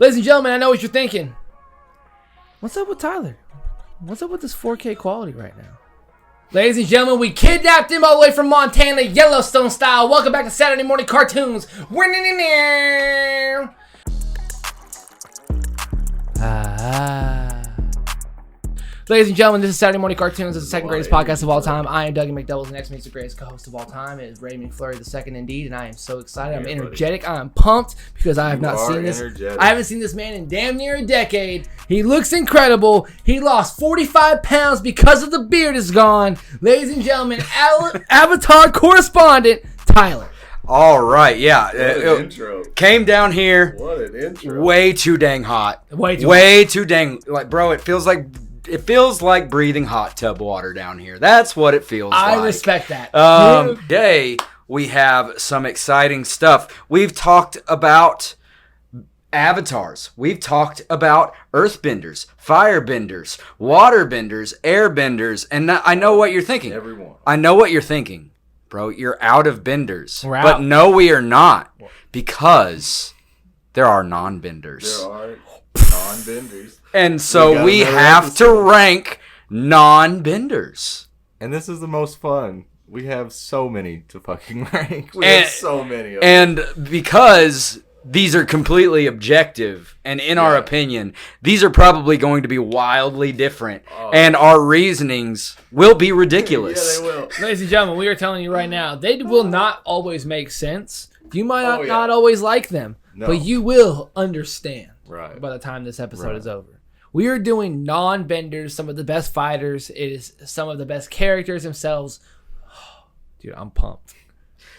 Ladies and gentlemen, I know what you're thinking. What's up with Tyler? What's up with this 4K quality right now? Ladies and gentlemen, we kidnapped him all the way from Montana, Yellowstone style. Welcome back to Saturday Morning Cartoons. Ladies and gentlemen, this is Saturday Morning Cartoons. It's the second greatest podcast of all time. I am Dougie McDoubles, and next to me is the greatest co-host of all time. It is Ray McFlurry the second, indeed, and I am so excited. I'm energetic. I'm pumped because I have not seen this. I haven't seen this man in damn near a decade. He looks incredible. He lost 45 pounds because of the beard is gone. Ladies and gentlemen, Avatar correspondent Tyler. All right, yeah. What an intro. Came down here. What an intro. Way too dang hot. Way too dang. Like, bro, it feels like breathing hot tub water down here. That's what it feels like. I respect that. Today, we have some exciting stuff. We've talked about avatars. We've talked about earthbenders, firebenders, waterbenders, airbenders, and I know what you're thinking. Everyone. I know what you're thinking. Bro, you're out of benders. We're out. But no, we are not. Because there are non-benders. There are non-benders. And so we have to rank non-benders. And this is the most fun. We have so many to fucking rank. We have so many of them. And because these are completely objective, and in our opinion, these are probably going to be wildly different. And our reasonings will be ridiculous. Yeah, they will. Ladies and gentlemen, we are telling you right now, they will not always make sense. You might not always like them, but you will understand by the time this episode is over. We are doing non-benders, some of the best fighters. It is some of the best characters themselves. Dude, I'm pumped.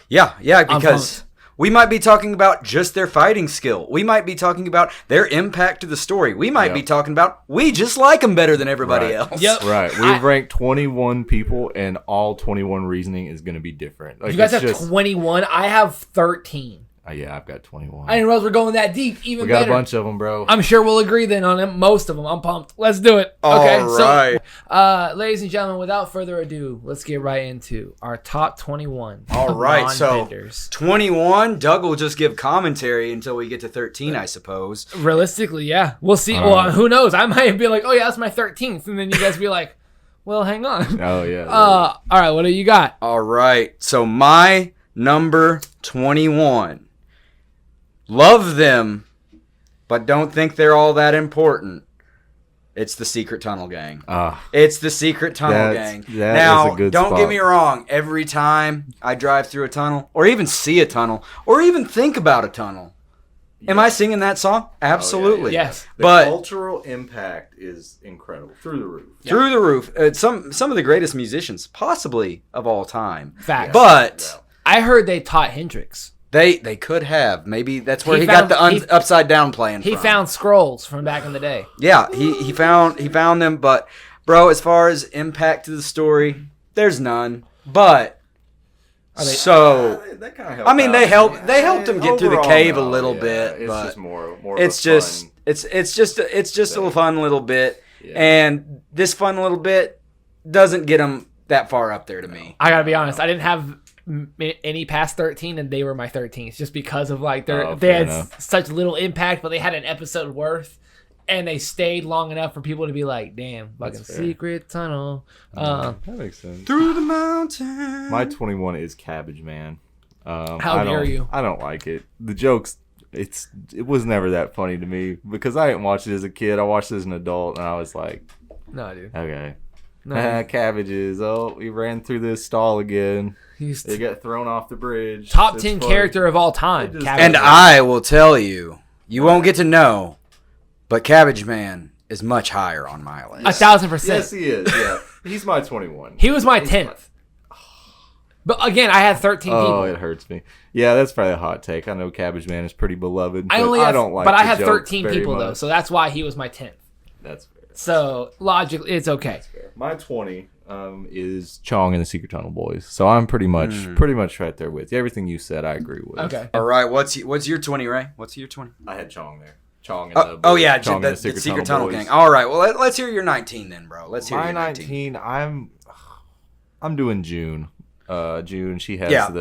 Yeah, because we might be talking about just their fighting skill. We might be talking about their impact to the story. We might be talking about we just like them better than everybody else. Yep. Right. We've ranked 21 people, and all 21 reasoning is going to be different. Like, you guys have 21. I have 13. Yeah, I've got 21. I didn't realize we're going that deep. Even better. We got a bunch of them, bro. I'm sure we'll agree then on them, most of them. I'm pumped. Let's do it. All right. So, ladies and gentlemen, without further ado, let's get right into our top 21. All right. So non-benders. 21. Doug will just give commentary until we get to 13, I suppose. Realistically, yeah. We'll see. Well, who knows? I might be like, oh, yeah, that's my 13th. And then you guys be like, well, hang on. Oh, yeah. All right. What do you got? All right. So my number 21. Love them, but don't think they're all that important. It's the Secret Tunnel Gang. It's the Secret Tunnel Gang. Now, don't get me wrong. Every time I drive through a tunnel, or even see a tunnel, or even think about a tunnel, am I singing that song? Absolutely. Yes. The cultural impact is incredible. Through the roof. Through the roof. Some of the greatest musicians, possibly, of all time. Facts. But I heard they taught Hendrix. They could have. Maybe that's where he got the upside down playing from. He found scrolls from back in the day. Yeah, he found them, but bro, as far as impact to the story, there's none. But that kind of helped. I mean, they helped him get through the Overall, cave a little bit, it's but just more it's of just fun it's just a fun little bit, Yeah. and this fun little bit doesn't get them that far up there to me. I gotta be honest, I didn't have any past 13, and they were my 13th just because of like they had such little impact, but they had an episode worth, and they stayed long enough for people to be like, damn, fucking Secret Tunnel. That makes sense. Through the mountain. My 21 is Cabbage Man. How dare you? I don't like it. The jokes, it was never that funny to me because I didn't watch it as a kid. I watched it as an adult, and I was like, no, dude. Okay. No. Cabbages. Oh, we ran through this stall again. They got thrown off the bridge. Top 10 character of all time. And I will tell you, you won't get to know, but Cabbage Man is much higher on my list. 1,000%. Yes, he is. Yeah, he's my 21. He was my 10th. But again, I had 13 people. Oh, it hurts me. Yeah, that's probably a hot take. I know Cabbage Man is pretty beloved. I had 13 people though, so that's why he was my 10th. That's fair. So logically, it's okay. My 20 is Chong and the Secret Tunnel Boys. So I'm pretty much right there with you. Everything you said, I agree with. Okay. All right. What's your 20, Ray? What's your 20? I had Chong there. Chong and the the Secret Tunnel Gang. All right. Well, let's hear your 19 then, bro. Let's hear your 19. I'm doing June. June. She has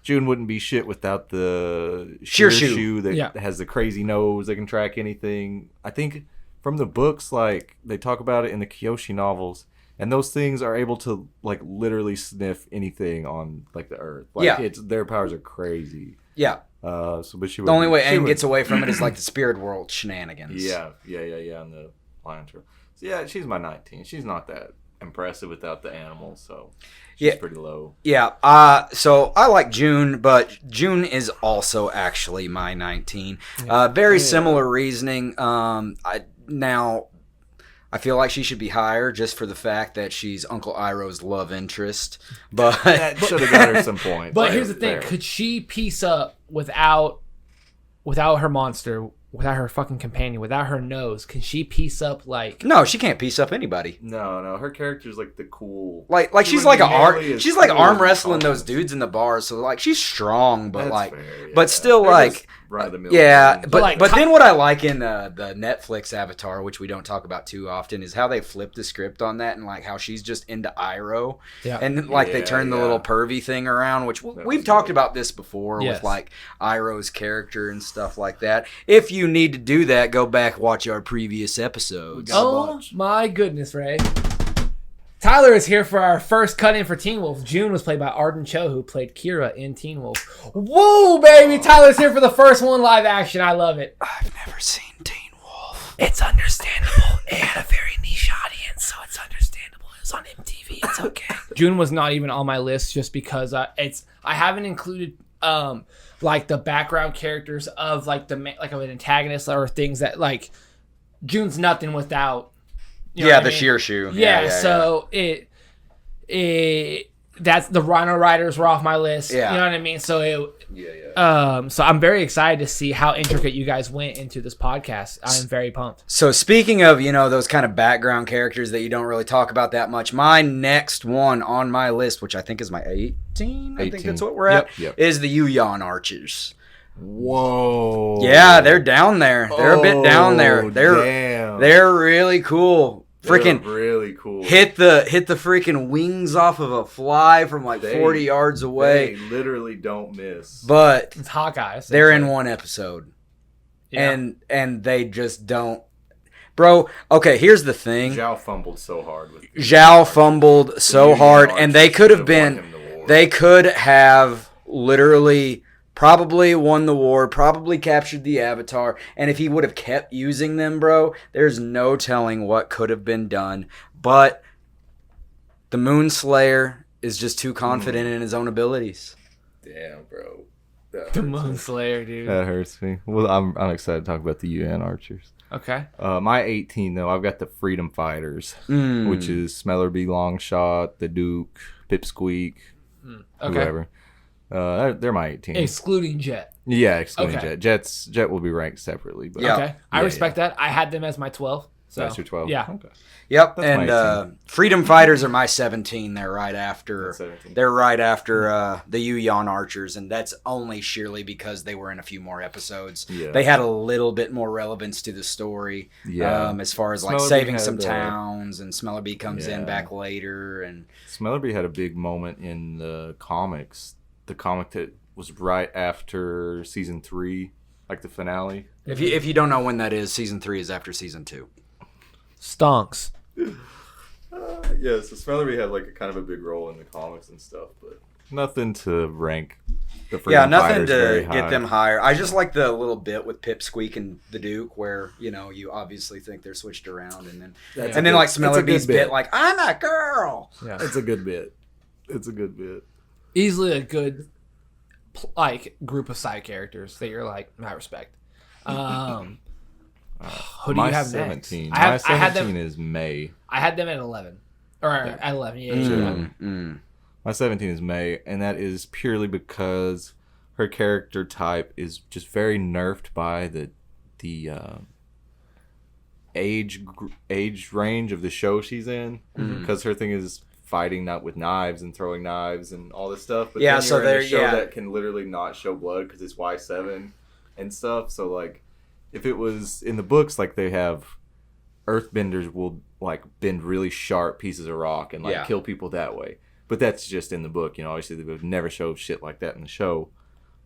June wouldn't be shit without the Sheer shoe that Yeah. has the crazy nose that can track anything. I think from the books, like they talk about it in the Kyoshi novels, and those things are able to like literally sniff anything on like the earth. Like Yeah. their powers are crazy. Yeah. But she The only way Aang would, gets away from it is like the spirit world shenanigans. Yeah, and the lion trail. So yeah, she's my 19. She's not that impressive without the animals, so she's pretty low. Yeah. So I like June, but June is also actually my 19. Very similar reasoning. I feel like she should be higher just for the fact that she's Uncle Iroh's love interest. But That should have got her some points. But here's the thing: could she piece up without her monster, without her fucking companion, without her nose? Can she piece up like? no, she can't piece up anybody. No, her character's like the cool. Like She she's wouldn't like be nearly as she's like cool arm as wrestling Thomas. those dudes in the bars. So like she's strong, but That's like, fair, yeah. but still They're like. just run-of-the-mill Yeah, villains. but like, then what I like in the Netflix Avatar, which we don't talk about too often, is how they flip the script on that and like how she's just into Iroh, Yeah. and like they turn the Yeah. little pervy thing around, which we've was talked dope. about this before Yes. with like Iroh's character and stuff like that. If you need to do that, go back watch our previous episodes. got- Oh bunch. my goodness, Ray! Tyler is here for our first cut-in for Teen Wolf. June was played by Arden Cho, who played Kira in Teen Wolf. Woo, baby! Tyler's here for the first one live action. I love it. I've never seen Teen Wolf. It's understandable. It had a very niche audience, so it's understandable. It was on MTV. It's okay. June was not even on my list just because I haven't included like the background characters of like like of an antagonist or things that like June's nothing without. You know Yeah, what I the mean? sheer shoe. Yeah, so it that's the Rhino Riders were off my list. Yeah. You know what I mean? So Yeah. so I'm very excited to see how intricate you guys went into this podcast. I am very pumped. So speaking of, those kind of background characters that you don't really talk about that much, my next one on my list, which I think is my 18, I think 18. that's what we're at, Yep. is the Yuyun Archers. Whoa. Yeah, they're down there. They're a bit down there. Damn. They're really cool. They're Freaking really cool. hit the freaking wings off of a fly from like 40 yards away. They literally don't miss. But It's Hawkeye. they're in one episode. Yeah. And they just don't. Bro, okay, here's the thing. Zhao fumbled so hard with Zhao fumbled so Yuyun hard, Archers and they could have won been, him the war. they could have literally probably won the war, probably captured the Avatar, and if he would have kept using them, bro, there's no telling what could have been done. But the Moonslayer is just too confident in his own abilities. Damn, bro. That The hurts me. Moonslayer, dude. That hurts me. Well, I'm excited to talk about the Yuyun Archers. Okay. My 18 though, I've got the Freedom Fighters, Mm. which is Smellerby, Longshot, the Duke, Pipsqueak, Okay. whoever. They're my 18. Excluding Jet. Yeah, excluding Okay. Jet will be ranked separately, but Yeah. Okay. I respect that. I had them as my 12. So that's your 12. Yeah. Okay. Yep, That's and my 18. Freedom Fighters are my 17. They're right after. That's 17. They're right after the Yuyun Archers, and that's only sheerly because they were in a few more episodes. Yeah. They had a little bit more relevance to the story. Yeah. As far as like Smellerby saving had, some towns, and Smellerby comes in Yeah. back later, and Smellerby had a big moment in the comics. The comic that was right after season 3, like the finale. if you don't know when that is, season 3 is after season 2. Stonks. Yeah, so Smellerby had like a kind of a big role in the comics and stuff, but nothing to rank the Freedom Yeah, nothing Fighters very to high. get them higher. I just like the little bit with Pipsqueak and the Duke, where you obviously think they're switched around, and then That's and a then good- like that's a good Smellerby's bit, bit. like I'm a girl. Yeah. It's a good bit. It's a good bit. Easily a good like group of side characters that you're like, I respect. Who do My you have 17. next? I My had 17 them. is May. I had them at 11 or at 11. Yeah. My 17 is May, and that is purely because her character type is just very nerfed by the age range of the show she's in, because her thing is fighting not with knives and throwing knives and all this stuff. But Yeah, then so you're in there- a show yeah. that can literally not show blood because it's Y7 and stuff. So like, if it was in the books, like they have earthbenders will like bend really sharp pieces of rock and like Yeah. kill people that way. But that's just in the book. Obviously, they would never show shit like that in the show.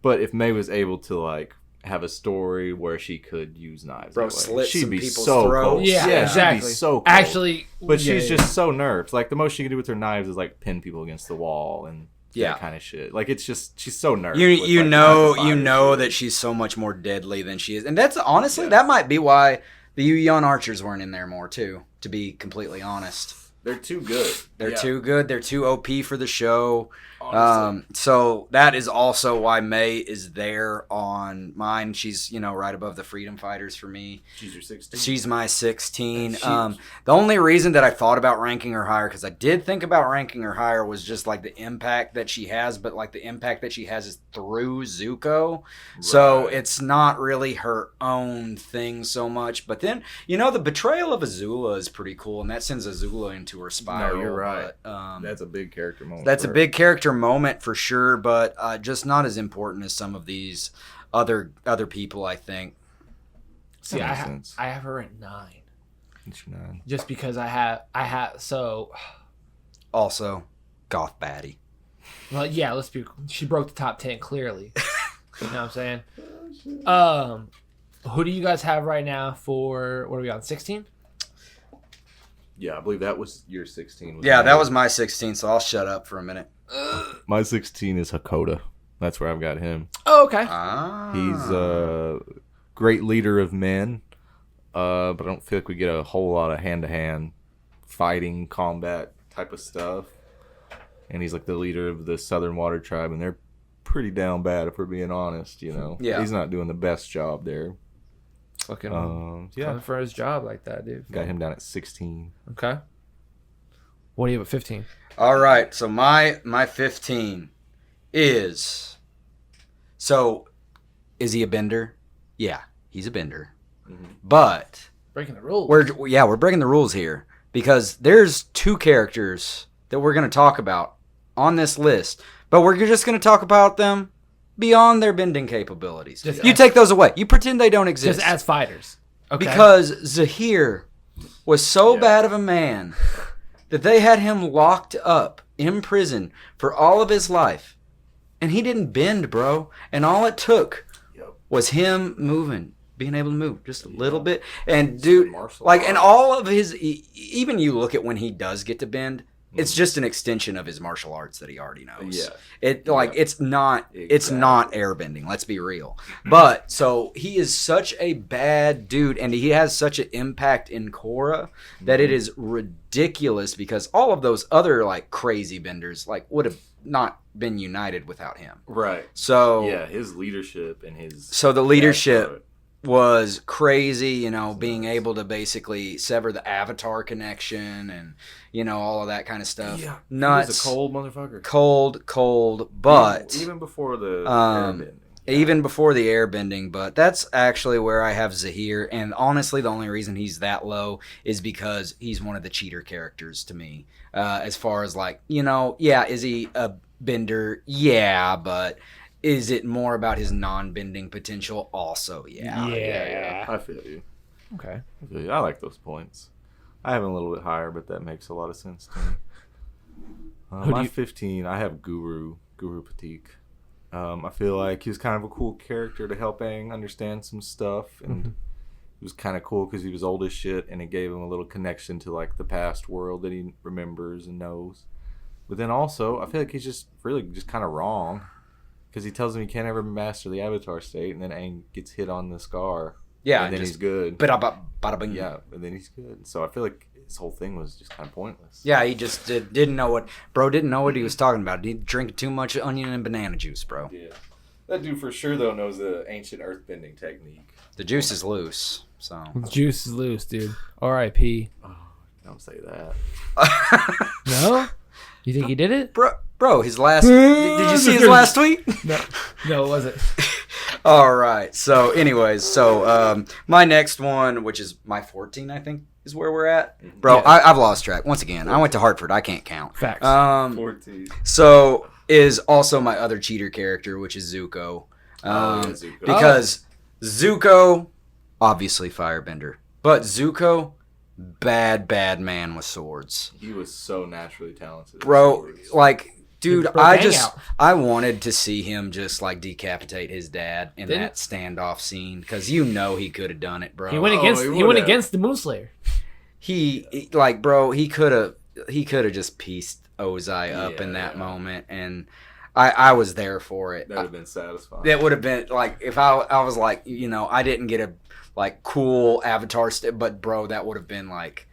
But if May was able to, like, have a story where she could use knives, Bro, that way, slit she'd some be people's so throats. cool. Yeah, exactly. She'd be so cool. Actually, But she's just so nerfed. Like, the most she can do with her knives is, like, pin people against the wall and that kind of shit. Like, it's just, she's so nerfed. You know that she's so much more deadly than she is. And that's, honestly, that might be why the Yuyun Archers weren't in there more, too, to be completely honest. They're too good. They're too good. They're too OP for the show. Honestly. So that is also why May is there on mine. She's, right above the Freedom Fighters for me. She's your 16. She's my 16. The only reason that I thought about ranking her higher, because I did think about ranking her higher, was just like the impact that she has, but like the impact that she has is through Zuko. Right. So it's not really her own thing so much. But then, the betrayal of Azula is pretty cool, and that sends Azula into her spiral. No, you're right. But, that's a big character moment. That's a big character moment for sure, but just not as important as some of these other people, I think. See, I have her at 9. It's 9. Just because I have so. Also, goth baddie. Well, yeah, she broke the top 10 clearly. You know what I'm saying? Who do you guys have right now for, what are we on, 16? Yeah, I believe that was your 16. Yeah, that was my 16, so I'll shut up for a minute. My 16 is Hakoda. That's where I've got him. Oh, okay. He's a great leader of men, but I don't feel like we get a whole lot of hand-to-hand fighting, combat type of stuff. And he's like the leader of the Southern Water Tribe, and they're pretty down bad if we're being honest, Yeah. He's not doing the best job there. Fucking coming for his job like that, dude. Got him down at 16. Okay. What do you have at 15? All right, so my 15 is... So, is he a bender? Yeah, he's a bender. Mm-hmm. But... Breaking the rules. We're breaking the rules here. Because there's 2 characters that we're going to talk about on this list. But we're just going to talk about them beyond their bending capabilities. You take those away. You pretend they don't exist. Just as fighters. Okay. Because Zahir was so bad of a man that they had him locked up in prison for all of his life. And he didn't bend, bro. And all it took was him moving, being able to move just a little bit. And dude, and all of his, even you look at when he does get to bend, it's just an extension of his martial arts that he already knows. Yeah. It's not airbending, let's be real. But so he is such a bad dude, and he has such an impact in KORRA that it is ridiculous, because all of those other like crazy benders would have not been united without him. Right. So his leadership and his the leadership was crazy, being able to basically sever the Avatar connection and, all of that kind of stuff. Yeah. Nuts. He was a cold motherfucker. Cold, but... Even before the airbending. Even before the airbending, but that's actually where I have Zahir, and honestly, the only reason he's that low is because he's one of the cheater characters to me. As far as is he a bender? Yeah, but... Is it more about his non-bending potential? Also, yeah. I feel you. Okay. I like those points. I have him a little bit higher, but that makes a lot of sense to me. My 15, I have Guru Patik. I feel like he was kind of a cool character to help Aang understand some stuff, and it was kind of cool because he was old as shit, and it gave him a little connection to the past world that he remembers and knows. But then also, I feel like he's just really just kind of wrong. Because he tells him he can't ever master the Avatar state, and then Aang gets hit on the scar. Yeah. And then he's good. Bada bing. Yeah, and then he's good. So I feel like his whole thing was just kind of pointless. Yeah, he just didn't know what he was talking about. He drank too much onion and banana juice, bro. Yeah. That dude for sure, though, knows the ancient earthbending technique. The juice is loose, so. The juice is loose, dude. R.I.P. Oh, don't say that. No? You think he did it? Bro, his last... did you see his last tweet? No, it wasn't. All right. So, anyways, my next one, which is my 14, I think, is where we're at. Bro, yeah. I've lost track. Once again, I went to Hartford. I can't count. Facts. 14. So, is also my other cheater character, which is Zuko. Zuko. Because Zuko, obviously Firebender. But Zuko bad man with swords. He was so naturally talented. Bro, like, dude, Bro, I wanted to see him just, like, decapitate his dad in that standoff scene, because he could have done it, bro. He went against the Moonslayer. He like, bro, he could have just pieced Ozai up in that moment, and I was there for it. That would have been satisfying. That would have been, like, if I was like, I didn't get a, like, cool avatar but, bro, that would have been, like,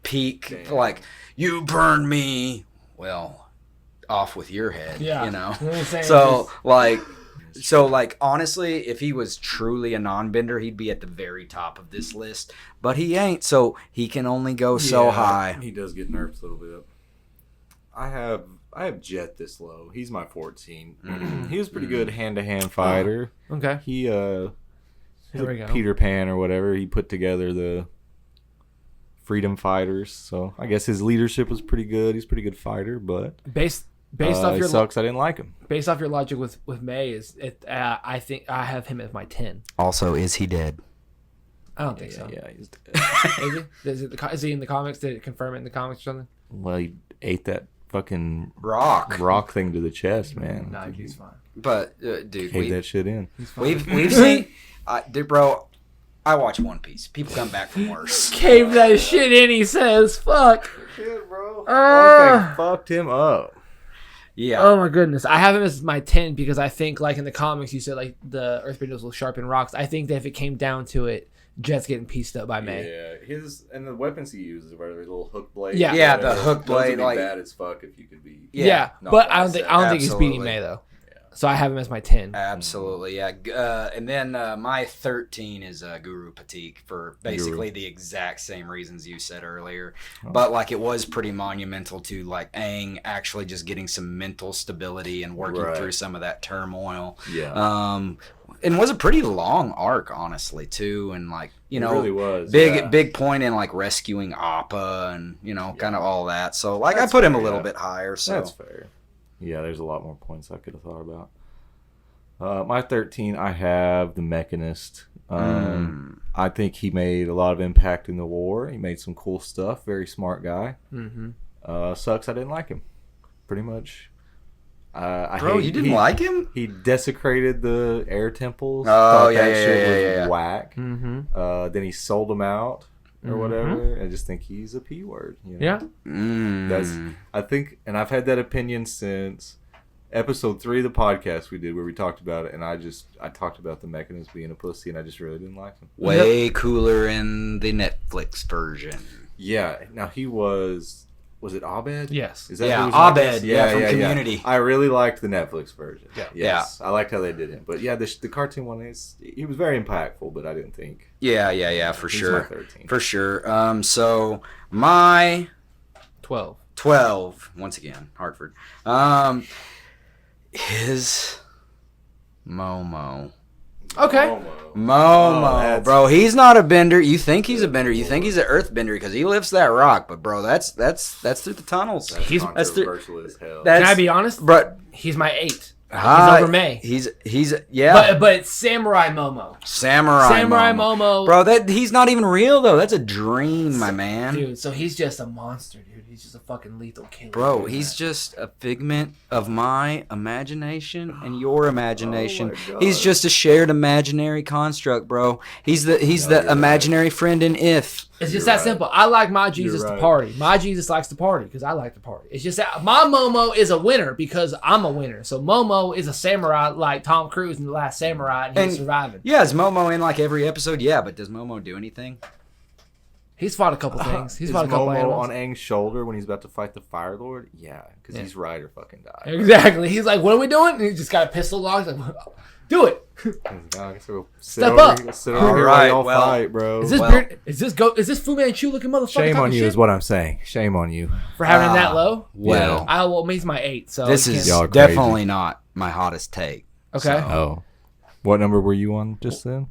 peak. Damn. Like, you burned me. Well, off with your head, So, like, honestly, if he was truly a non-bender, he'd be at the very top of this list. But he ain't, so he can only go so high. He does get nerfed a little bit. I have Jet this low. He's my 14. He was pretty good hand-to-hand fighter. Okay. He Peter Pan or whatever. He put together the Freedom Fighters. So I guess his leadership was pretty good. He's a pretty good fighter, but based off your sucks. I didn't like him. Based off your logic with May, I think I have him as my 10. Also, is he dead? I don't think so. Yeah, he's dead. Is he in the comics? Did it confirm it in the comics or something? Well, he ate that fucking rock thing to the chest, man. Nah, he's fine. But dude, cave that shit in. We've seen, dude, bro. I watch One Piece. People come back from worse. Cave that shit in. He says, "Fuck." Shit, bro. One thing fucked him up. Yeah. Oh my goodness. I have him as my 10 because I think, like in the comics, you said like the Earthbenders will sharpen rocks. I think that if it came down to it, Jet's getting pieced up by May. Yeah, and the weapons he uses are the little hook blade. Yeah, the hook blade. Those would be bad as fuck if you could be. Yeah, but I don't think he's beating May though. So I have him as my 10. Absolutely, yeah. And then my 13 is Guru Patik for basically the exact same reasons you said earlier. But, like, it was pretty monumental to, like, Aang actually just getting some mental stability and working through some of that turmoil. Yeah. And was a pretty long arc, honestly, too. And, like, it really was. Big point in, like, rescuing Appa and, kind of all that. So, like, I put him a little bit higher. So that's fair. Yeah, there's a lot more points I could have thought about. My 13, I have the Mechanist. I think he made a lot of impact in the war. He made some cool stuff. Very smart guy. Sucks I didn't like him. Pretty much. You didn't like him? He desecrated the air temples. Oh, that shit was whack. Mm-hmm. Then he sold them out. Or whatever. I just think he's a P word. Yeah. I think, and I've had that opinion since episode 3 of the podcast we did where we talked about it, and I talked about the Mechanist being a pussy, and I just really didn't like him. Way cooler in the Netflix version. Yeah. Now he was it Abed? Yes. Is that who was Abed. From Community. Yeah. I really liked the Netflix version. Yeah. Yes. I liked how they did him. But yeah, the cartoon one he was very impactful, but I didn't think. Yeah, for He's sure. my 13. For sure. So my 12, once again, Hartford, is Momo. Okay. Momo, bro. He's not a bender. You think he's a bender. You think he's an earth bender because he lifts that rock. But, bro, that's through the tunnels. That's controversial as hell. Can I be honest? But he's my 8. He's over May. He's yeah. But Samurai Momo. Samurai Momo. Bro, he's not even real though. That's a dream, my man. Dude, so he's just a monster, dude. He's just a fucking lethal killer. Bro, he's just a figment of my imagination and your imagination. He's just a shared imaginary construct, bro. He's the imaginary friend in If. It's just that simple. I like my Jesus to party. My Jesus likes to party because I like to party. It's just that my Momo is a winner because I'm a winner. So Momo is a samurai like Tom Cruise in The Last Samurai, and he's surviving. Yeah, is Momo in like every episode? Yeah, but does Momo do anything? He's fought a couple things. He's fought a Momo couple animals. on Aang's shoulder when he's about to fight the Fire Lord? Yeah, because he's ride or fucking die. Exactly. He's like, what are we doing? And he just got a pistol lock. He's like, do it. Step up. Sit over here while y'all fight, bro. Is this Fu Manchu looking motherfucker? Shame on you is what I'm saying. Shame on you. For having that low? Well, he's my 8. So this is definitely not my hottest take. Okay. So. What number were you on just then?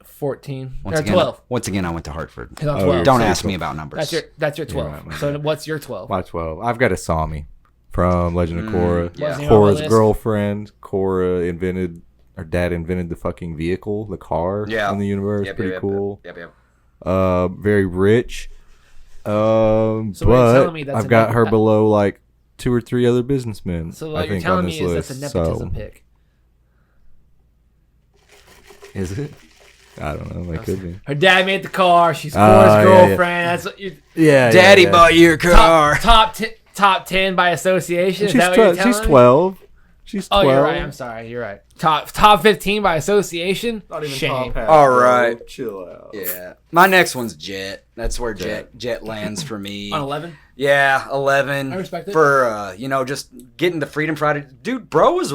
14. Once again, 12. Once again, I went to Hartford. 12. Don't ask me about numbers. That's your 12. Right, so what's your 12? My 12. I've got Asami from Legend of Korra. Yeah. Korra's girlfriend. Korra invented, her dad invented the fucking vehicle, the car in the universe. Pretty cool. Yep. Very rich. So what you're telling But me that's I've a got neg- her below like 2 or 3 other businessmen. So I what you're think telling on me this is list. that's a nepotism pick. Is it? I don't know. It could be. Her dad made the car. She's Oh, Korra's yeah, girlfriend. That's what you Yeah. Daddy bought your car. top 10 by association. Is that what you're telling She's me? 12. She's 12. Oh, you're right. I'm sorry. You're right. Top 15 by association. Not even Shame. top half. All bro. right. Chill out. Yeah. My next one's Jet. That's where Jet lands for me. On 11. Yeah, 11. I respect it. For just getting the Freedom Friday. Dude, bro was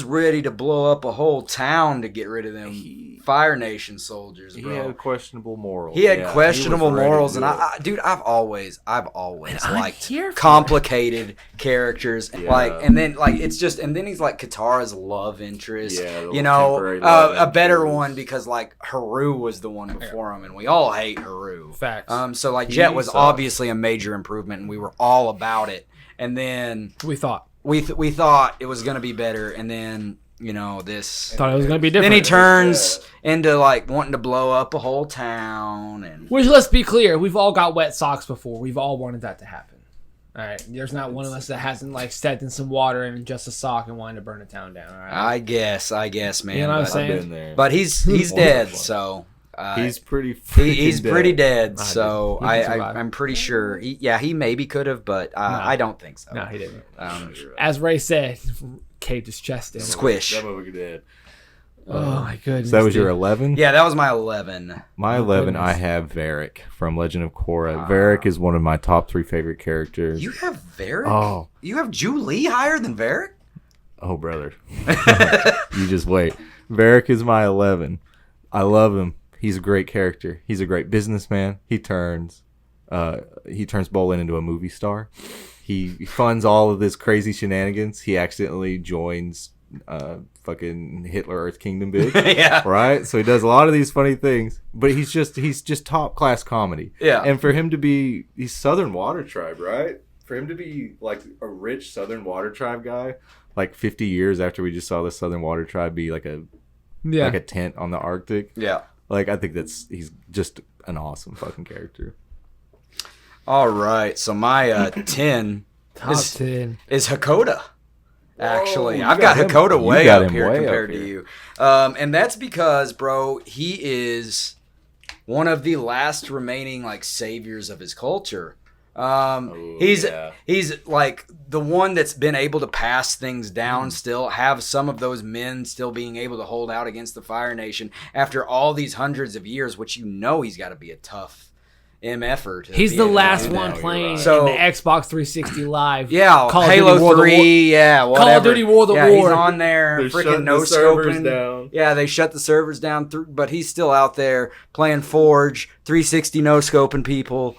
ready to blow up a whole town to get rid of them Fire Nation soldiers, bro. He had questionable morals. He had questionable was ready to morals, do and it. dude, I've always I'm liked here for complicated characters, Yeah. and then he's like Katara's love interest, Yeah, the temporary love a better interest. one because like Haru was the one before him, and we all hate Haru. Facts. So like He Jet was sucks. obviously a major improvement, and we were all about it, and then We thought. we thought it was gonna be better, and then this. Thought it was going to be different. Then he turns into like wanting to blow up a whole town, and Which, let's be clear, we've all got wet socks before. We've all wanted that to happen. All right, there's not one of us that hasn't like stepped in some water and just a sock and wanted to burn a town down. All right, I guess, man. You know what I'm but, saying? I've been there. but he's dead, so He's pretty. he's pretty dead. So He can survive. I'm pretty sure. He maybe could have, but I don't think so. no, he didn't. Sure. As Ray said, caved his chest in. Squish. That movie did. Oh my goodness. So that was your dude. 11? Yeah, that was my 11. My 11, I goodness. have Varrick from Legend of Korra. Varrick is one of my top 3 favorite characters. You have Varrick? Oh. You have Zhu Li higher than Varrick? Oh, brother. You just wait. Varrick is my 11. I love him. He's a great character. He's a great businessman. He turns Bolin into a movie star. He funds all of this crazy shenanigans. He accidentally joins fucking Hitler Earth Kingdom bid. Yeah. Right? So he does a lot of these funny things, but he's just top class comedy. Yeah. And for him to be he's Southern Water Tribe, right? For him to be like a rich Southern Water Tribe guy, like 50 years after we just saw the Southern Water Tribe be like a tent on the Arctic. Yeah. Like I think he's just an awesome fucking character. All right. So my 10 Top 10. is Hakoda. Actually, you I've got got him- Hakoda you way got up him here way compared up to here. you. And that's because, bro, he is one of the last remaining like saviors of his culture. He's like the one that's been able to pass things down, still have some of those men still being able to hold out against the Fire Nation after all these hundreds of years, which he's got to be a tough MFer. He's the last one playing right. So- in the Xbox 360 Live. Yeah, Call of Halo Duty War of the 3, yeah, whatever. Call of Duty War of the yeah, War. He's on there, They're freaking shutting no the servers scoping. down. Yeah, they shut the servers down, but he's still out there playing Forge, 360 no scoping people.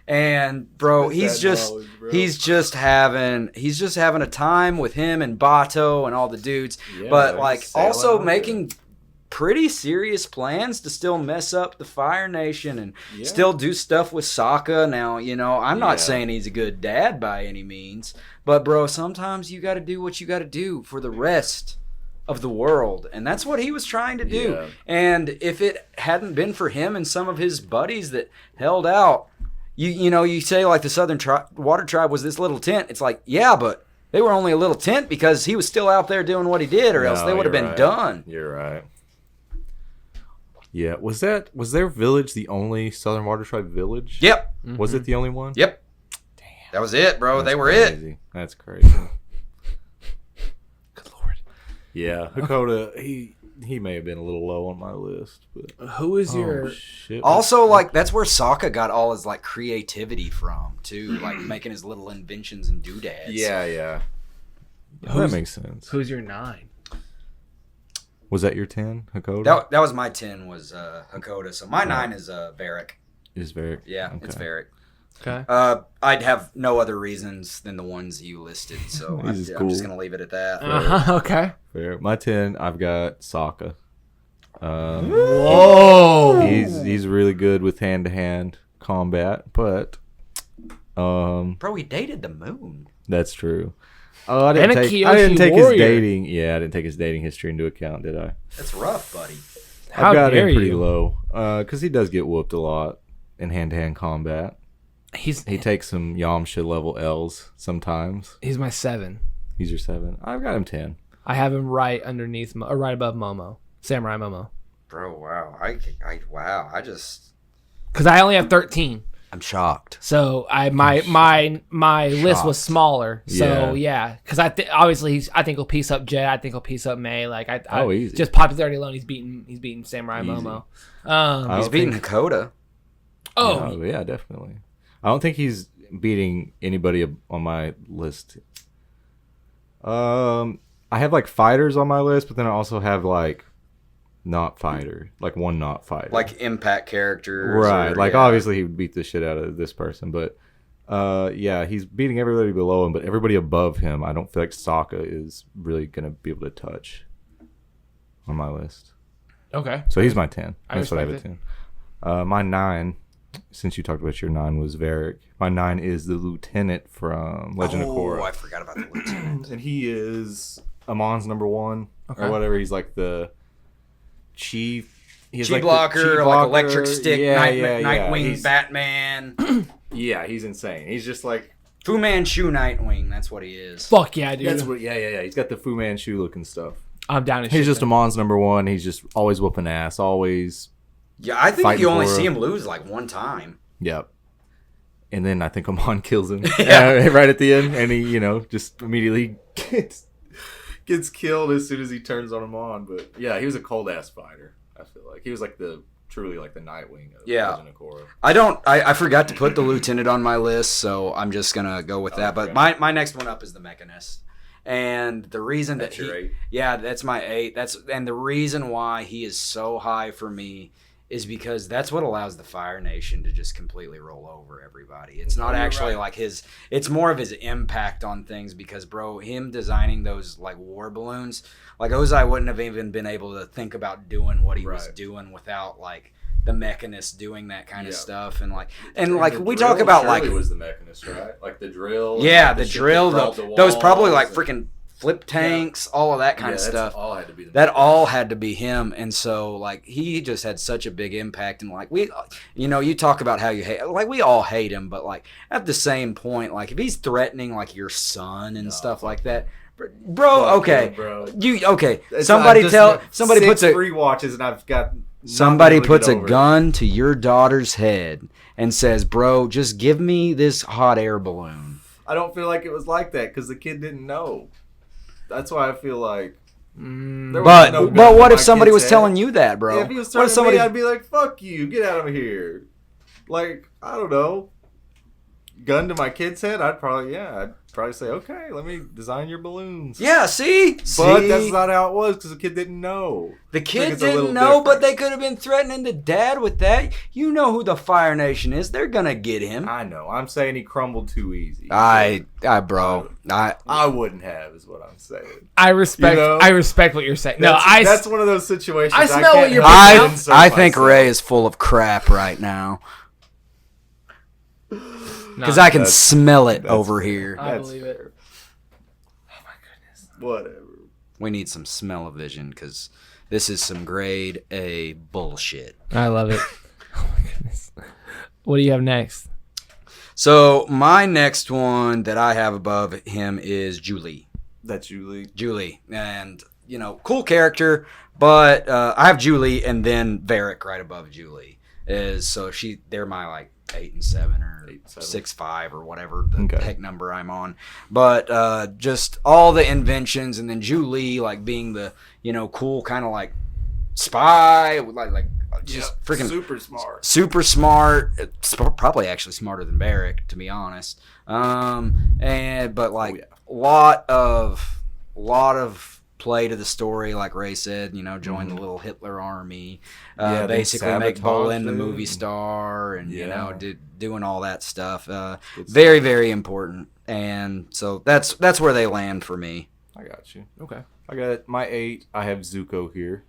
And bro, he's just having a time with him and Bato and all the dudes, Yeah, but he's like sailing also out making pretty serious plans to still mess up the Fire Nation and Yeah. still do stuff with Sokka. Now, I'm not Yeah. saying he's a good dad by any means, but bro, sometimes you got to do what you got to do for the rest of the world, and that's what he was trying to do. Yeah. And if it hadn't been for him and some of his buddies that held out, you say like the Southern Water Tribe was this little tent. It's like, yeah, but they were only a little tent because he was still out there doing what he did, or else No, they would have you're been right. done. You're right. Yeah, was their village the only Southern Water Tribe village? Yep. Was it the only one? Yep. That was it, bro. That's They were it. crazy. That's crazy. Good lord. Yeah, Hakoda, he may have been a little low on my list, but Who is your... shit. Also, like, that's where Sokka got all his, like, creativity from, too. Like, making his little inventions and doodads. Yeah, that Who's- makes sense. Who's your 9? Was that your 10, Hakoda? That was my 10 was Hakoda. So my 9 is Varrick. Is Varrick. Yeah, Okay. it's Varrick. Okay. I'd have no other reasons than the ones you listed, so I'm He's just cool. going to leave it at that. Okay. Fair. My 10, I've got Sokka. Whoa. He's really good with hand-to-hand combat, but Bro, he dated the moon. that's true. Oh, I And didn't a take Kyoshi his warrior. dating. Yeah, I didn't take his dating history into account, did I? That's rough, buddy. How I've got dare him pretty you? low because he does get whooped a lot. in hand-to-hand combat. He takes some Yamcha level L's sometimes. He's my 7. He's your 7. I've got him 10. I have him right underneath, or right above Momo, Samurai Momo. Bro, wow. I just... Because I only have 13. I'm shocked. So my list was smaller. So yeah, because obviously I think he'll piece up Jet. I think he'll piece up May. Like easy. Just popularity alone, he's beating Samurai Easy. Momo. He's beating Hakoda. Oh yeah, definitely. I don't think he's beating anybody on my list. I have like fighters on my list, but then I also have like not fighter, like one not fighter, like impact characters, right? Like obviously he would beat the shit out of this person, but yeah, he's beating everybody below him, but everybody above him, I don't feel like Sokka is really gonna be able to touch on my list. Okay, so he's my 10. I That's what I have at 10. My 9, since you talked about your 9, was Varrick. My 9 is the lieutenant from Legend of Korra. Oh, I forgot about the lieutenant. And he is Amon's number 1 or whatever. He's like the chief. He's Chi like blocker, like electric stick, Nightwing, He's, Batman. yeah, he's insane. He's just like Fu Manchu Nightwing. That's what he is. Fuck yeah, dude. that's what. Yeah. He's got the Fu Manchu looking stuff. I'm down to He's shit just then. Amon's number 1. He's just always whooping ass. Always. Yeah, I think you only Korra. see him lose like one time. Yep. And then I think Amon kills him Yeah. right at the end, and he, just immediately gets killed as soon as he turns on Amon. But yeah, he was a cold ass fighter. I feel like he was like truly like the Nightwing of Legend of Korra. I forgot to put the lieutenant on my list, so I'm just gonna go with that. But my next one up is the Mechanist. And the reason That's your 8? Yeah, that's my 8. And the reason why he is so high for me is because that's what allows the Fire Nation to just completely roll over everybody. It's not actually like it's more of his impact on things, because bro, him designing those like war balloons, like Ozai wouldn't have even been able to think about doing what he was doing without like the Mechanist doing that kind of stuff. And we talk about like it was the Mechanist, right? Like the drill. Yeah, like the drill, those probably like freaking flip tanks, all of that kind of stuff. All had to be that all had to be him. And so like he just had such a big impact. And like you talk about how you hate, like we all hate him, but like at the same point, like if he's threatening like your son and stuff like that, bro, okay, bro. Somebody puts a free watches, and I've got somebody puts a gun to your daughter's head and says, bro, just give me this hot air balloon. I don't feel like it was like that because the kid didn't know. That's why I feel like. But what if somebody was telling you that, bro? Yeah, if he was telling me, I'd be like, "Fuck you, get out of here." Like, I don't know. Gun to my kid's head, I'd probably say, "Okay, let me design your balloons." Yeah, see? But that's not how it was because the kid didn't know. The kid didn't know, but they could have been threatening the dad with that. You know who the Fire Nation is. They're going to get him. I know. I'm saying he crumbled too easy. I wouldn't have, is what I'm saying. I respect what you're saying. That's one of those situations. I smell what you're I think Ray is full of crap right now. Because I can smell it over here. I believe it. Oh my goodness. Whatever. We need some smell-o-vision because this is some grade A bullshit. I love it. Oh my goodness. What do you have next? So my next one that I have above him is Zhu Li. That's Zhu Li. Zhu Li. And, cool character, but I have Zhu Li and then Varrick right above Zhu Li. They're my like 8 and 7 or 6-5 or whatever the heck number I'm on. But just all the inventions, and then Zhu Li like being the cool kind of like spy, like just freaking super smart, probably actually smarter than Varrick, to be honest. Lot of play to the story, like Ray said, join the little Hitler army, basically make Bolin the movie star, and doing all that stuff. Very, very important, and so that's where they land for me. I got you. Okay, I got my 8. I have Zuko here,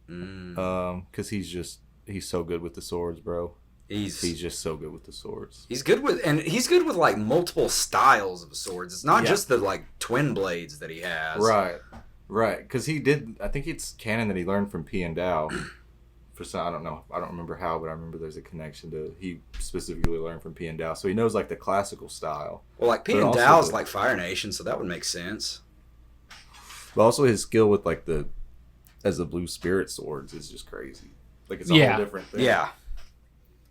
because he's so good with the swords, bro. He's just so good with the swords. He's good with like multiple styles of swords. It's not just the like twin blades that he has. Right, because he did. I think it's canon that he learned from P and Dao for some, I don't know. I don't remember how, but I remember there's a connection to he specifically learned from Piandao, so he knows like the classical style. Well, like Piandao's like Fire Nation, so that would make sense. But also his skill with like the blue spirit swords is just crazy. Like it's a whole different thing. Yeah.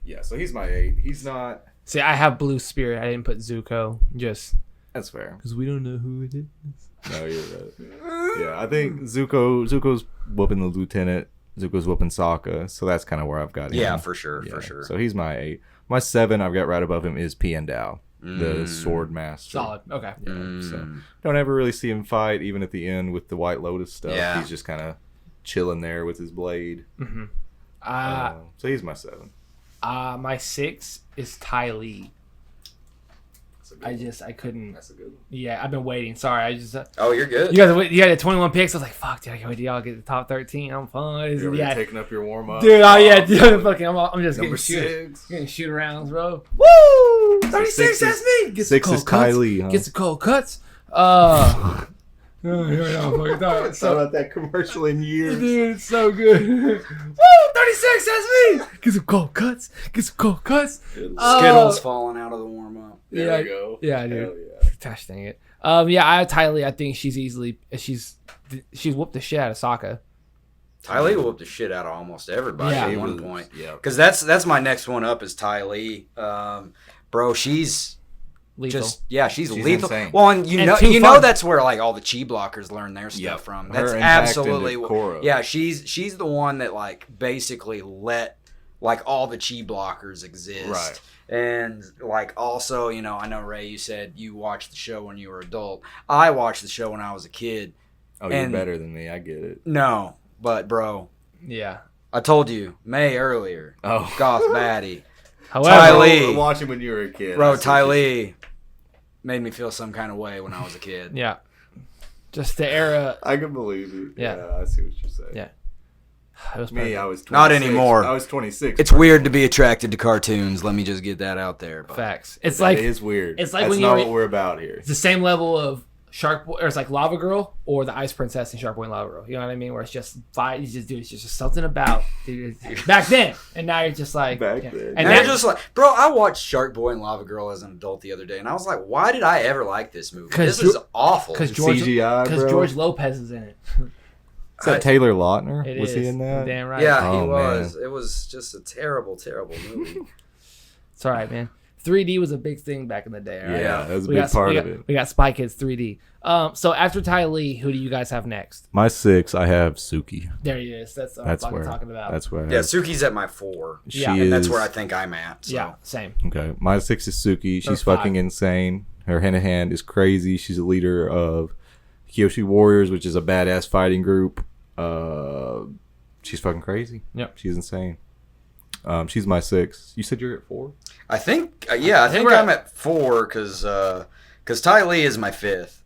Yeah. So he's my 8. He's not. See, I have blue spirit. I didn't put Zuko just That's fair. because we don't know who it is. No, you're right. Yeah, I think Zuko's whooping the lieutenant. Zuko's whooping Sokka. So that's kind of where I've got him. Yeah, for sure. Yeah, For sure. So he's my 8. My 7 I've got right above him is Piandao, the sword master. Solid. Okay. Yeah, so don't ever really see him fight, even at the end with the White Lotus stuff. Yeah. He's just kind of chilling there with his blade. Mm-hmm. So he's my 7. My 6 is Ty Lee. I couldn't. That's a good one. Yeah, I've been waiting. Sorry, I just. Oh, you're good. You had the 21 picks. I was like, fuck, dude, I can't wait till y'all get the top 13. I'm fine. You're taking up your warm up. Dude, dude, fucking, I'm just Number getting shoot arounds, bro. Woo! 36, that's me. Get 6 is Ty Lee, huh? Get some cold cuts. Here we go. Sorry about that commercial in years. Dude, it's so good. Woo! 36, that's me. Get some cold cuts. Skittles falling out of the warm up. There we go. Yeah, dude. Hell yeah. Gosh dang it. Yeah, I have Ty Lee. I think she's whooped the shit out of Sokka. Ty Lee whooped the shit out of almost everybody Yeah. at one point. Yeah. Because that's my next one up is Ty Lee. Bro, she's Lethal. she's lethal. Insane. Well, and you too know fun. that's where like all the chi blockers learn their stuff from. That's Her impact absolutely into KORRA. yeah. She's the one that like basically let like all the chi blockers exist. Right. And like also, you know, I know Ray, you said you watched the show when you were adult. I watched the show when I was a kid. Oh, you're better than me. I get it. No, but bro, Yeah. I told you May earlier. Oh, Goth baddie. However, Ty Lee. Watching when you were a kid. Bro, Ty Lee made me feel some kind of way when I was a kid. Yeah. Just the era. I can believe it. Yeah. I see what you're saying. Yeah. It was Me, perfect. I was 26. Not anymore. I was 26. It's weird to be attracted to cartoons. Let me just get that out there. But Facts. It's It like is weird. it's like That's when you not were- what we're about here. it's the same level of Shark Boy, or it's like Lava Girl or the Ice Princess and Shark Boy and Lava Girl. You know what I mean? Where it's just fight. You just do. It's just something about dude, back then, and now you're just like Back yeah. then. And they're now, just like, bro, I watched Shark Boy and Lava Girl as an adult the other day, and I was like, why did I ever like this movie? 'Cause This is awful. because George CGI, George Lopez is in it. Is that Taylor Lautner? It was is. he in that? Damn right. Yeah, Oh, he was. man. It was just a terrible, terrible movie. It's all right, man. 3D was a big thing back in the day. All right? Yeah, that was a We big got, part we of got, it. We got Spy Kids 3D. So after Ty Lee, who do you guys have next? My 6, I have Suki. There he is. That's what That's I'm where talking about. That's where I Yeah, have. Suki's at my 4. She Yeah. is, And that's where I think I'm at. So. Yeah, same. Okay, my 6 is Suki. She's five. fucking insane. Her hand in hand is crazy. She's a leader of Kyoshi Warriors, which is a badass fighting group. She's fucking crazy. Yep. She's insane. She's my 6. You said you're at 4? I think, I think we're I'm at 4 because Ty Lee is my 5th.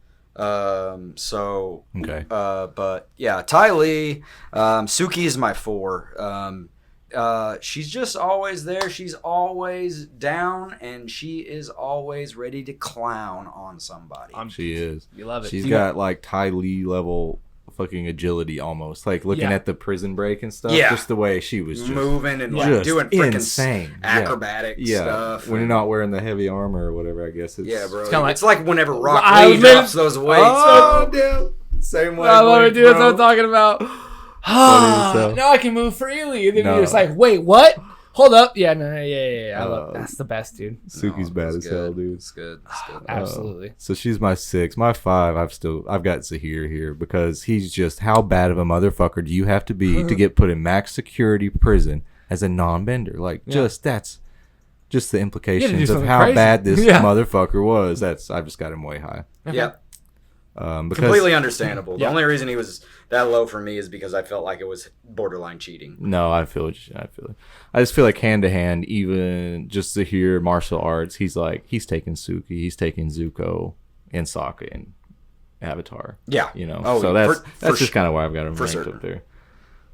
So, Okay. but yeah, Ty Lee, Suki is my 4. She's just always there. She's always down, and she is always ready to clown on somebody. She is. You love it. She's You got like Ty Lee level fucking agility almost. Like looking Yeah. at the prison break and stuff. Yeah. Just the way she was just moving and Yeah. like doing freaking insane. acrobatic stuff. When you're not wearing the heavy armor or whatever, I guess it's Yeah, bro. It's kinda It's like whenever Rock I Lee was meant- drops those weights. Oh, damn. Same way. I love it, dude. That's what I'm bro. talking about. stuff. Now I can move freely. And then No. you're just like, wait, what? Hold up. Yeah, no, yeah. I love That's the best, dude. Suki's No, bad it's as good. hell, dude. It's good. It's good. Absolutely. So she's my 6. My 5, I've got Zahir here because he's just, how bad of a motherfucker do you have to be to get put in max security prison as a non-bender? Like, that's just the implications of something how crazy. bad this Yeah. motherfucker was. I've just got him way high. Yep. Because Completely understandable. The Yeah. only reason he was that low for me is because I felt like it was borderline cheating. No, I feel it. I just feel like hand to hand, even just to hear martial arts, he's taking Suki, he's taking Zuko and Sokka and Avatar. Yeah. You know. Oh, so that's for just sure. kind of why I've got him For ranked certain. up there.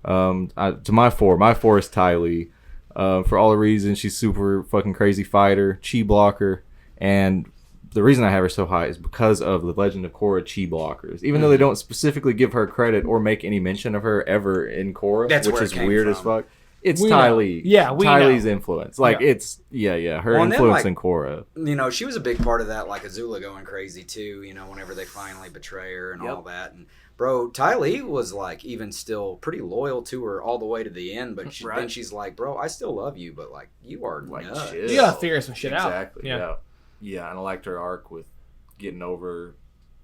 To my 4 is Ty Lee. For all the reasons, she's super fucking crazy fighter, chi blocker, and the reason I have her so high is because of the Legend of Korra chi blockers. Even though they don't specifically give her credit or make any mention of her ever in Korra, That's which where it is came weird as from. fuck. it's We Ty know. Lee. Yeah, we Ty know. Lee's influence. Like, Yeah. it's, her Well, and then, influence like, in Korra. You know, she was a big part of that, like Azula going crazy too. You know, whenever they finally betray her and all that. And bro, Ty Lee was like even still pretty loyal to her all the way to the end. But then she's like, bro, I still love you, but like you are Like, nuts. chill. You gotta figure some shit out. Exactly. Yeah, and I liked her arc with getting over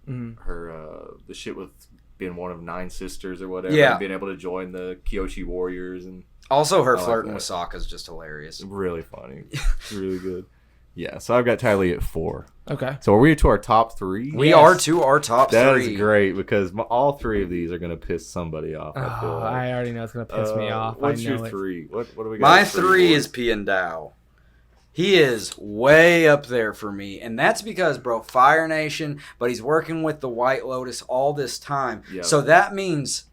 her the shit with being one of 9 sisters or whatever. Yeah. And being able to join the Kyoshi Warriors and Also, her like flirting that. with Sokka is just hilarious. really funny. It's really good. Yeah, so I've got Ty Lee at 4. Okay. So are we to our top 3? We are to our top That 3. is great because all 3 of these are going to piss somebody off. I feel Oh, like. I already know it's gonna piss me off. What's I know your it. 3? What do we got? My at 3 boys? is Piandao. He is way up there for me, and that's because, bro, Fire Nation, but he's working with the White Lotus all this time. Yep. So that means,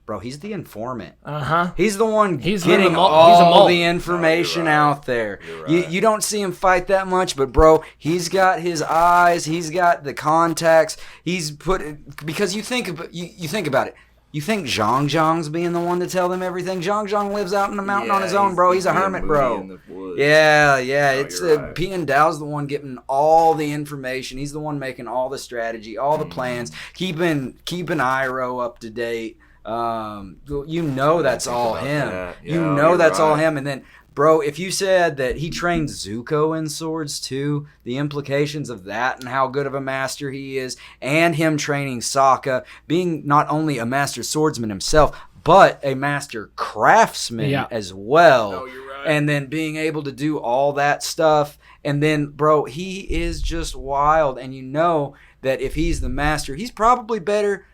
bro, he's the informant. He's the one He's getting the mole. all He's a mole. the information right. out there. You're You, right. you don't see him fight that much, but bro, he's got his eyes. He's got the contacts. He's put because you think about it. You think Zhang's being the one to tell them everything? Zhang lives out in the mountain on his own, bro. He's a being hermit, moody bro. in the woods. Yeah. No, It's you're right. Piandau's the one getting all the information. He's the one making all the strategy, all the plans, keeping Iroh up to date. You know that's all about him. that. You Yeah, know you're that's all right. him. And then, bro, if you said that he trained Zuko in swords too, the implications of that and how good of a master he is, and him training Sokka, being not only a master swordsman himself, but a master craftsman as well. No, you're right. And then being able to do all that stuff. And then, bro, he is just wild. And you know that if he's the master, he's probably better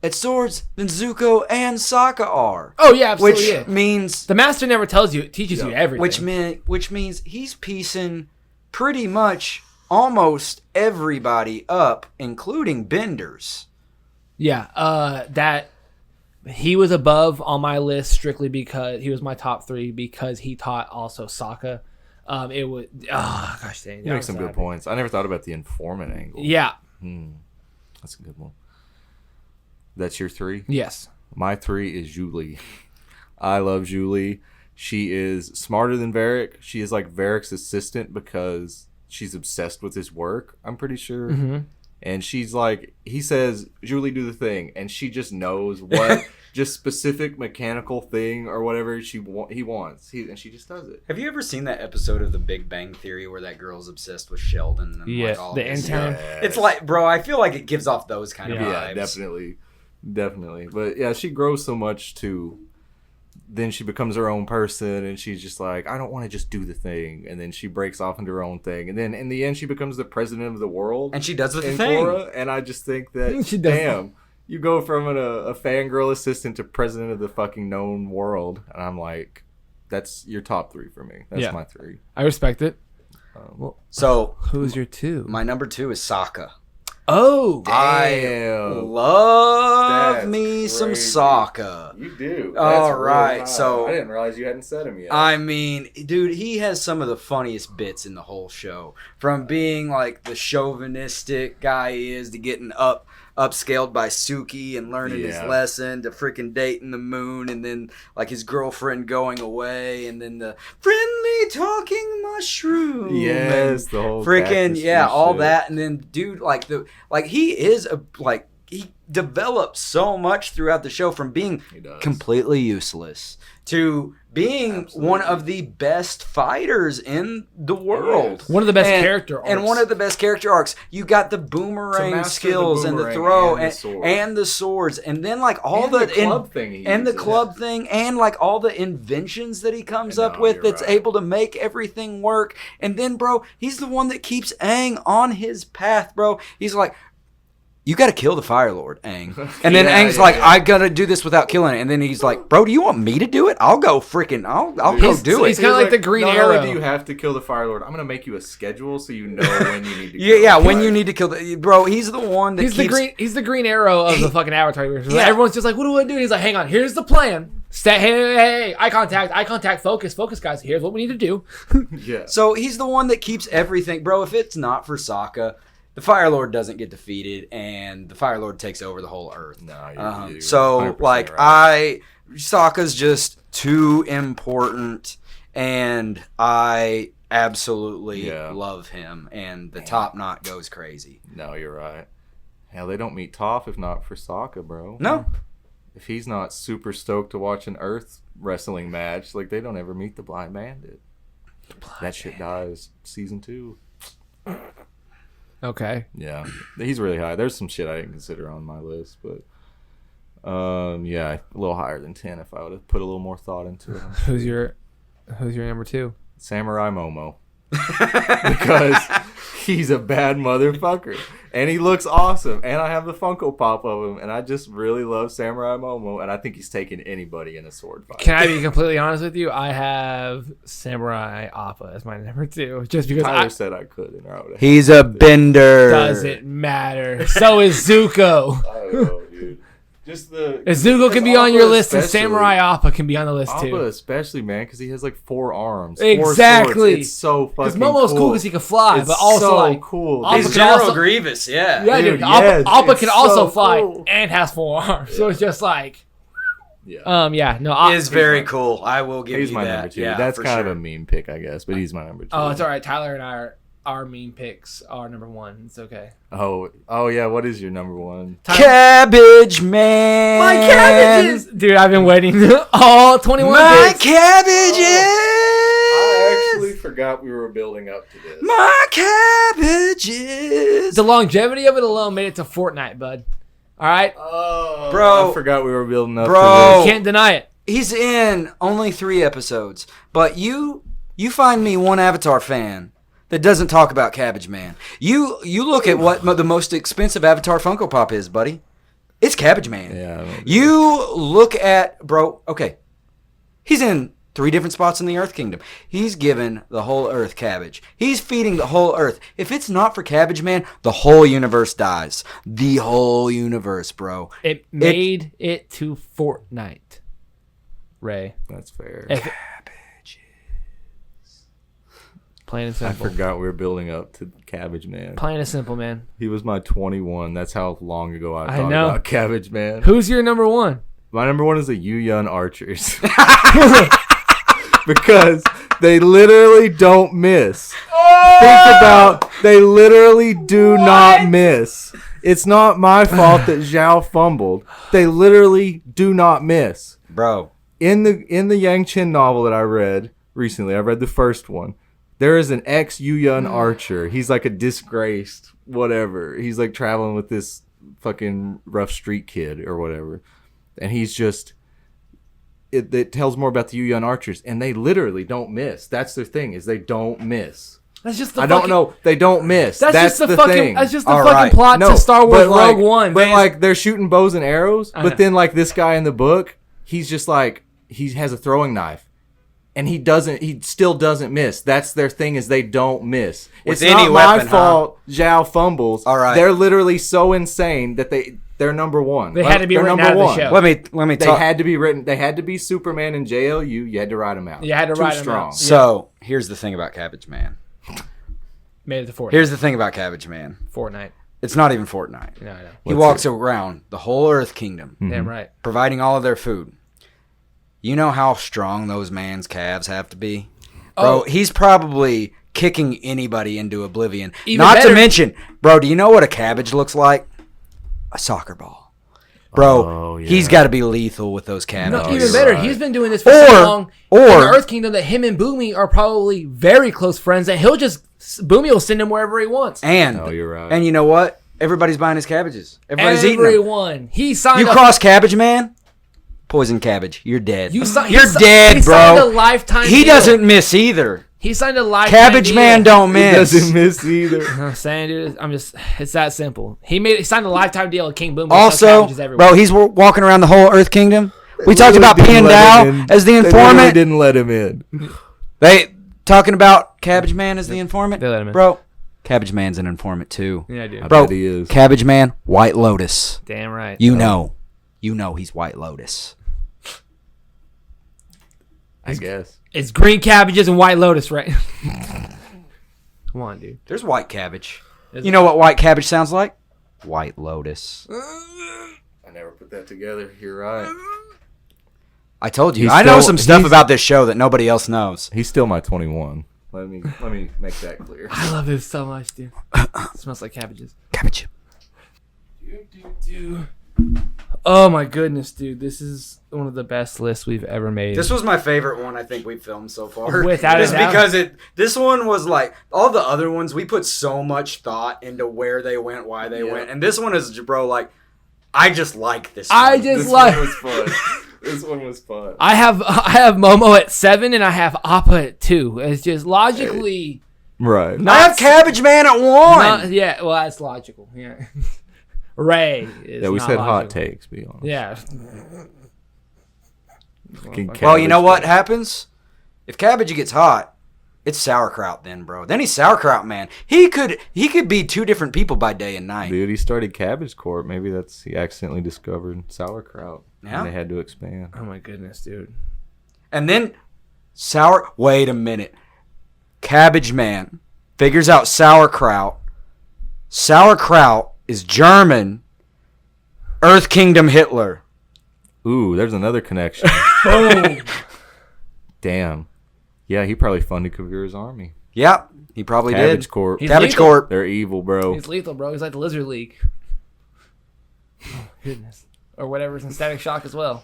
at swords than Zuko and Sokka are. Oh yeah, absolutely. Which means The master never tells you; it teaches you everything. which means he's piecing pretty much almost everybody up, including Benders. That he was above on my list strictly because he was my top 3 because he taught also Sokka. It was gosh dang. You make some good points. I never thought about the informant angle. Yeah. That's a good one. That's your 3? Yes. My 3 is Zhu Li. I love Zhu Li. She is smarter than Varrick. She is like Varrick's assistant because she's obsessed with his work, I'm pretty sure. And she's like, he says, Zhu Li, do the thing. And she just knows what just specific mechanical thing or whatever he wants. And she just does it. Have you ever seen that episode of The Big Bang Theory where that girl's obsessed with Sheldon? And Yeah, like all the this intern. stuff? It's like, bro, I feel like it gives off those kind of Yeah, vibes. definitely. But yeah, she grows so much too. Then she becomes her own person, and she's just like, I don't want to just do the thing. And then she breaks off into her own thing, and then in the end, she becomes the president of the world. And she does the in thing. KORRA, and I just think that, She does damn, you go from a fangirl assistant to president of the fucking known world, and I'm like, that's your top 3 for me. That's my 3. I respect it. So Who's your 2? my number 2 is Sokka. Oh, I Damn. love That's me some crazy. Sokka. You do. All right, so I didn't realize you hadn't said him yet. I mean, dude, he has some of the funniest bits in the whole show. From being like the chauvinistic guy he is to getting upscaled by Suki and learning his Yeah. lesson to freaking dating the moon and then like his girlfriend going away and then the friendly talking mushroom. Yes, the whole freaking cactus all shit. that, and then dude, he develops so much throughout the show from being He does. completely useless to being Absolutely. one of the best fighters in the world. Yes. one of the best character arcs. And one of the best character arcs. You got the To boomerang master the skills and the boomerang throw and the sword. and the swords. And then like all And the club thing he and the uses. club thing and like all the inventions that he comes I up know, with you're that's right. able to make everything work. And then bro, he's the one that keeps Aang on his path, bro. He's like, you got to kill the Fire Lord, Aang. And then Aang's like, I got to do this without killing it. And then he's like, bro, do you want me to do it? I'll go freaking, I'll go do he's it. kinda like the Green not Arrow. only do you have to kill the Fire Lord, I'm going to make you a schedule so you know when you need to kill Yeah, him. when you need to kill the, bro, he's the one that He's keeps, the green arrow of the fucking Avatar universe. Yeah. Everyone's just like, what do I do? And he's like, hang on, here's the plan. Hey, eye contact, focus, guys. Here's what we need to do. Yeah. so he's the one that keeps everything. Bro, if it's not for Sokka, the Fire Lord doesn't get defeated and the Fire Lord takes over the whole earth. No, you're So 100% like right. Sokka's just too important, and I absolutely love him. And the top knot goes crazy. No, you're right. Hell, they don't meet Toph if not for Sokka, bro. No. If he's not super stoked to watch an Earth wrestling match, like, they don't ever meet the Blind Bandit. That shit dies season 2. Okay. Yeah, he's really high. There's some shit I didn't consider on my list, but yeah, a little higher than 10 if I would have put a little more thought into it. Who's your number 2? Samurai Momo. Because he's a bad motherfucker. And he looks awesome. And I have the Funko Pop of him. And I just really love Samurai Momo. And I think he's taking anybody in a sword fight. Can I be completely honest with you? I have Samurai Appa as my number 2. Just because Tyler said I couldn't. He's a bender. Doesn't matter. So is Zuko. I don't know, dude. Just Zuko can be on your list, and Samurai Appa can be on the list too. Appa especially, man, because he has like 4 arms. Exactly. 4 swords. It's so fucking Because Momo's cool because he can fly, It's but also so like cool. Appa He's can General also- Grievous, yeah. Yeah, Dude, dude. Appa it's can also so fly cool. and has 4 arms, so it's just like, Yeah. yeah, no. He is very cool. I will give He's you my that. number 2. Yeah, That's for kind sure. of a meme pick, I guess, but he's my number 2. Oh, it's all right. Tyler and I our meme picks are number 1. It's okay. Oh yeah. What is your number 1? Cabbage Man. My cabbages, dude. I've been waiting all 21 My days. cabbages. I actually forgot we were building up to this. My cabbages. The longevity of it alone made it to Fortnite, bud. All right, Oh, Bro. I forgot we were building up to Bro. this. can't deny it. He's in only 3 episodes, but you find me one Avatar fan that doesn't talk about Cabbage Man. You look at what the most expensive Avatar Funko Pop is, buddy. It's Cabbage Man. Yeah. You look at, bro, okay. He's in 3 different spots in the Earth Kingdom. He's given the whole Earth cabbage. He's feeding the whole Earth. If it's not for Cabbage Man, the whole universe dies. The whole universe, bro. It made it to Fortnite. Ray. That's fair. Plain and I simple. forgot we were building up to Cabbage Man. Plain and simple, man. He was my 21. That's how long ago I I thought know. about Cabbage Man. Who's your number 1? My number 1 is the Yuyun Archers. Because they literally don't miss. Think about, they literally do not miss. It's not my fault that Zhao fumbled. They literally do not miss. Bro. In the Yang Chen novel that I read recently, I read the first one. There is an ex-Yuyun Archer. He's like a disgraced whatever. He's like traveling with this fucking rough street kid or whatever. And he's just... It tells more about the Yuyun Archers. And they literally don't miss. That's their thing, is they don't miss. That's just the I don't know. They don't miss. That's just the fucking. thing. That's just the All fucking right. plot No, to Star Wars but like- Rogue One. But like they're shooting bows and arrows. I know. But then like this guy in the book, he's just like he has a throwing knife, and he still doesn't miss. That's their thing, is they don't miss. With It's any not my weapon, fault. Zhao fumbles. All right. They're literally so insane that they're number 1. They had to be They're written number out of the 1. show. Let me They talk. had to be written. They had to be Superman and JLU. You had to write them out. You had to Too write 'em strong. out. So, here's the thing about Cabbage Man. Made it to Fortnite. Here's the thing about Cabbage Man. Fortnite. It's not even Fortnite. No, I know. He walks around the whole Earth Kingdom, Damn right. providing all of their food. You know how strong those man's calves have to be? Bro, Oh. he's probably kicking anybody into oblivion. Even Not better- to mention, bro, do you know what a cabbage looks like? A soccer ball. Bro, Oh, yeah. he's got to be lethal with those cabbages. No, even you're better. right. He's been doing this for so long in the Earth Kingdom that him and Boomy are probably very close friends. And Boomy will send him wherever he wants. And, Oh, you're right. And you know what? Everybody's buying his cabbages. Everybody's eating them. Everyone. He signed You up. cross Cabbage Man, poison cabbage. You're dead. You si- You're he si- dead, he bro. signed a lifetime He deal. doesn't miss either. He signed a lifetime Cabbage deal. Man don't He miss. doesn't miss either. I'm saying, dude, it's that simple. He signed a lifetime deal with King Boom. Also, bro, he's walking around the whole Earth Kingdom. We talked about Didn't let him Piandao in. as the They literally informant. didn't let him in. They talking about Cabbage Man as the informant. They let him in. Bro, Cabbage Man's an informant too. Yeah, dude. Bro, bet he is. Cabbage Man, White Lotus. Damn right. You know he's White Lotus. I guess. It's green cabbages and white lotus, right? Come on, dude. There's white cabbage. You know what white cabbage sounds like? White Lotus. I never put that together. You're right. I told you. He's I know still- some stuff he's- about this show that nobody else knows. He's still my 21. Let me make that clear. I love this so much, dude. It smells like cabbages. Cabbage. Oh my goodness, dude. This is one of the best lists we've ever made. This was my favorite one I think we filmed so far. Without a Just doubt. because this one was like all the other ones we put so much thought into where they went, why they went. And this one is bro like I just like this one. This one was fun. This one was fun. I have Momo at 7 and I have Appa at 2. It's just logically Right. I have Cabbage Man at 1. yeah, well that's logical. Yeah. Ray is Yeah, we not said hot logical. takes, be honest. Yeah. Fucking Well, you know cabbage what man. happens? If Cabbage gets hot, it's sauerkraut then, bro. Then he's sauerkraut man. He could be two different people by day and night. Dude, he started Cabbage Corp. Maybe he accidentally discovered sauerkraut. Yeah. And they had to expand. Oh my goodness, dude. And then wait a minute. Cabbage Man figures out sauerkraut. Sauerkraut is German. Earth Kingdom Hitler. Ooh, there's another connection. Boom. Damn. Yeah, he probably funded Kavira's army. Yep, he probably Cabbage did. Corp. He's Cabbage lethal. Corp. They're evil, bro. He's lethal, bro. He's like the Lizard League. Oh, goodness. Or whatever's in Static Shock as well.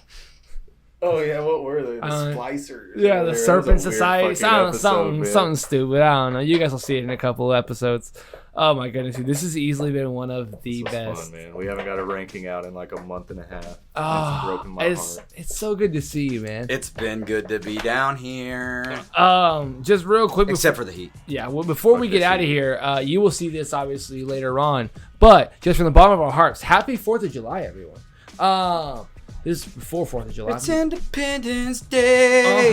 Oh yeah, what were they? The Splicers. Yeah, the Serpent Society. Something stupid. I don't know. You guys will see it in a couple of episodes. Oh my goodness, dude. This has easily been one of the best. Fun, man. We haven't got a ranking out in like a month and a half. Oh, It's broken my heart. it's so good to see you, man. It's been good to be down here. Just real quick, Except for the heat. yeah. Well, before we get out of here, you will see this obviously later on. But just from the bottom of our hearts, happy 4th of July, everyone. This is before 4th of July. It's Independence Day.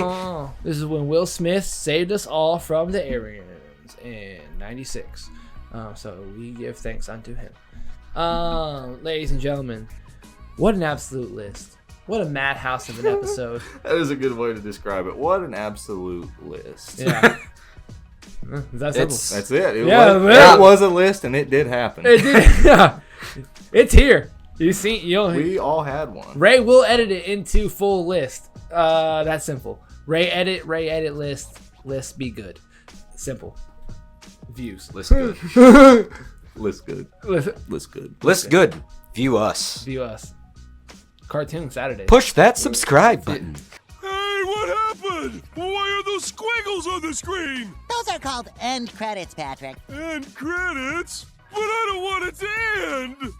This is when Will Smith saved us all from the Aryans in '96. So we give thanks unto him. Ladies and gentlemen, what an absolute list. What a madhouse of an episode. That is a good way to describe it. What an absolute list. Yeah. Is that simple? That's it. Yeah, It was a list, and it did happen. It did. Yeah. It's here. You see, We all had one. Ray will edit it into full list. That's simple. Ray edit, list be good. Simple. Views. List good. List good. List, List good. List good. View us. view us. Cartoon Saturday. Push that subscribe button. Hey, what happened? Why are those squiggles on the screen? Those are called end credits, Patrick. And credits? But I don't want it to end!